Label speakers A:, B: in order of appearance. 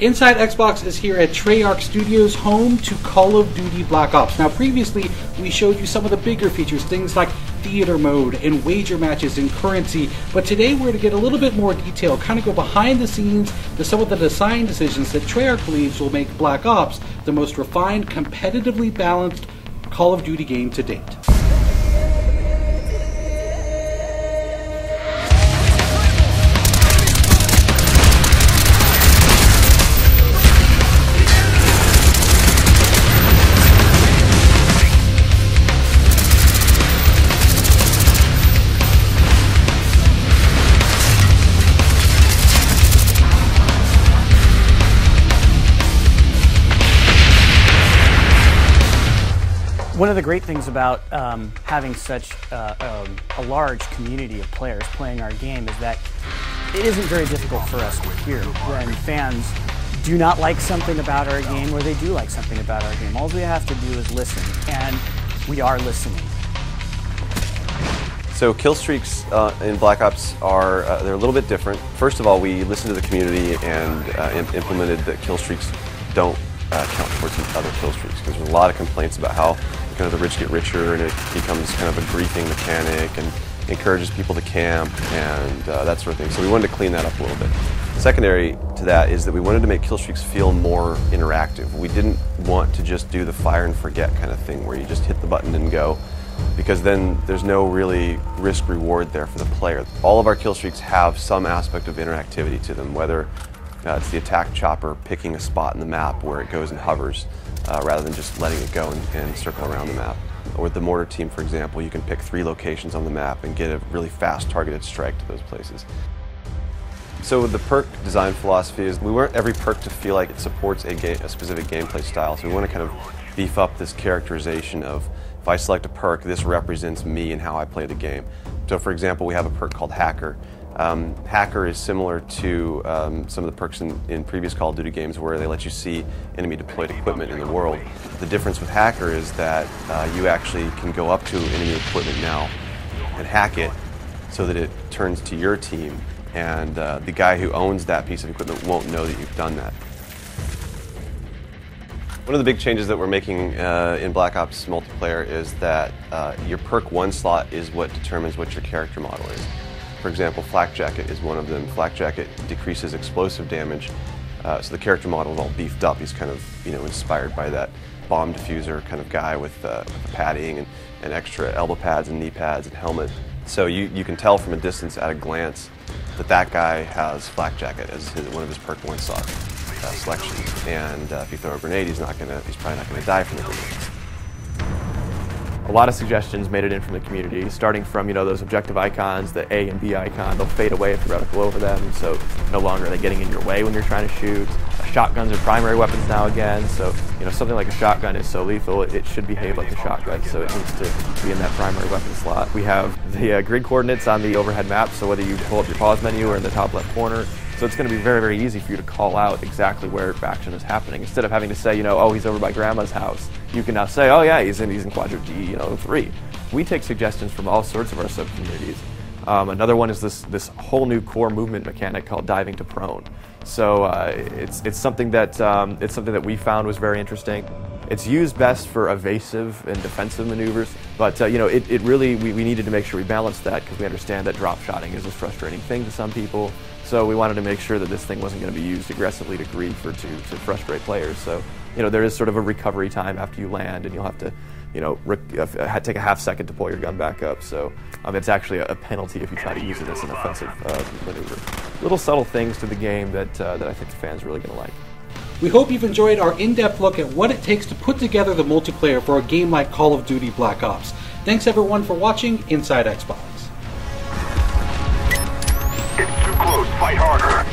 A: Inside Xbox is here at Treyarch Studios, home to Call of Duty Black Ops. Now previously we showed you some of the bigger features, things like theater mode and wager matches and currency, but today we're going to get a little bit more detail, kind of go behind the scenes to some of the design decisions that Treyarch believes will make Black Ops the most refined, competitively balanced Call of Duty game to date.
B: One of the great things about having such a large community of players playing our game is that it isn't very difficult for us to hear when fans do not like something about our game or they do like something about our game. All we have to do is listen, and we are listening.
C: So kill streaks in Black Ops are they're a little bit different. First of all, we listened to the community and implemented that kill streaks don't count towards other kill streaks, because there's a lot of complaints about how kind of the rich get richer and it becomes kind of a griefing mechanic and encourages people to camp and that sort of thing. So we wanted to clean that up a little bit. Secondary to that is that we wanted to make kill streaks feel more interactive. We didn't want to just do the fire and forget kind of thing where you just hit the button and go, because then there's no really risk reward there for the player. All of our kill streaks have some aspect of interactivity to them, whether it's the attack chopper picking a spot in the map where it goes and hovers rather than just letting it go and circle around the map. Or with the mortar team, for example, you can pick 3 locations on the map and get a really fast targeted strike to those places. So the perk design philosophy is we want every perk to feel like it supports a specific gameplay style. So we want to kind of beef up this characterization of, if I select a perk, this represents me and how I play the game. So for example, we have a perk called Hacker. Hacker is similar to some of the perks in previous Call of Duty games where they let you see enemy deployed equipment in the world. The difference with Hacker is that you actually can go up to enemy equipment now and hack it so that it turns to your team, and the guy who owns that piece of equipment won't know that you've done that. One of the big changes that we're making in Black Ops multiplayer is that your perk 1 slot is what determines what your character model is. For example, Flak Jacket is one of them. Flak Jacket decreases explosive damage, so the character model is all beefed up. He's kind of, inspired by that bomb diffuser kind of guy with the padding and extra elbow pads and knee pads and helmet. So you can tell from a distance at a glance that guy has Flak Jacket as one of his perk 1 slot selections. And if you throw a grenade, he's probably not gonna die from the grenade.
D: A lot of suggestions made it in from the community, starting from those objective icons, the A and B icon. They'll fade away if you reticle over them, so no longer are they getting in your way when you're trying to shoot. Shotguns are primary weapons now again, so something like a shotgun is so lethal, it should behave like a shotgun, so it needs to be in that primary weapon slot. We have the grid coordinates on the overhead map, so whether you pull up your pause menu or in the top left corner, so it's going to be very, very easy for you to call out exactly where action is happening. Instead of having to say, oh, he's over by grandma's house, you can now say, oh yeah, he's in quadrant D, 3. We take suggestions from all sorts of our sub-communities. Another one is this whole new core movement mechanic called diving to prone. So it's something that we found was very interesting. It's used best for evasive and defensive maneuvers, but it really, we needed to make sure we balanced that, because we understand that drop shotting is a frustrating thing to some people. So we wanted to make sure that this thing wasn't going to be used aggressively to grief or to frustrate players. So there is sort of a recovery time after you land, and you'll have to take a half second to pull your gun back up. So it's actually a penalty if you try to use it as an offensive maneuver. Little subtle things to the game that I think the fans are really going to like.
A: We hope you've enjoyed our in-depth look at what it takes to put together the multiplayer for a game like Call of Duty Black Ops. Thanks everyone for watching Inside Xbox.
E: It's too close. Fight harder.